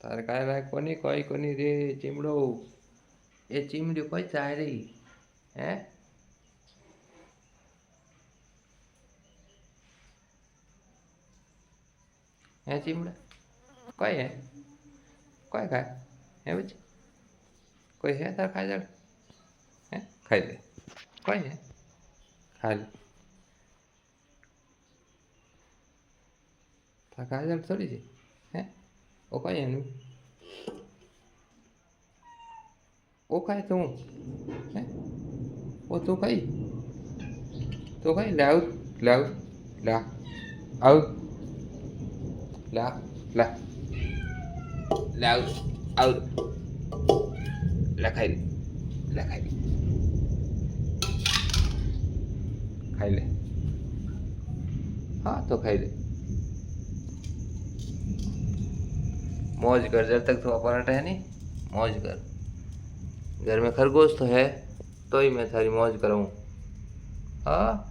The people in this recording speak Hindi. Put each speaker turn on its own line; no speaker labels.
तार काय लायक कोणी कोणी रे चिमड़ो ये चिमड़ी कोई चाह रही है चिमड़ा कोई खाए है बच्चे कोई है तार खाए जड़ है खाई ले कोई है खा ले तार खाए जड़ थोड़ी सी है वो कोई है नहीं वो खाए तू है वो तू खाई लाओ लाओ ला आओ ला ला लाओ आओ ला खाई ले हाँ तो खाई ले मौज कर जब तक तो पराठा है नहीं मौज कर घर में खरगोश तो है तो ही मैं थारी मौज कराऊँ हाँ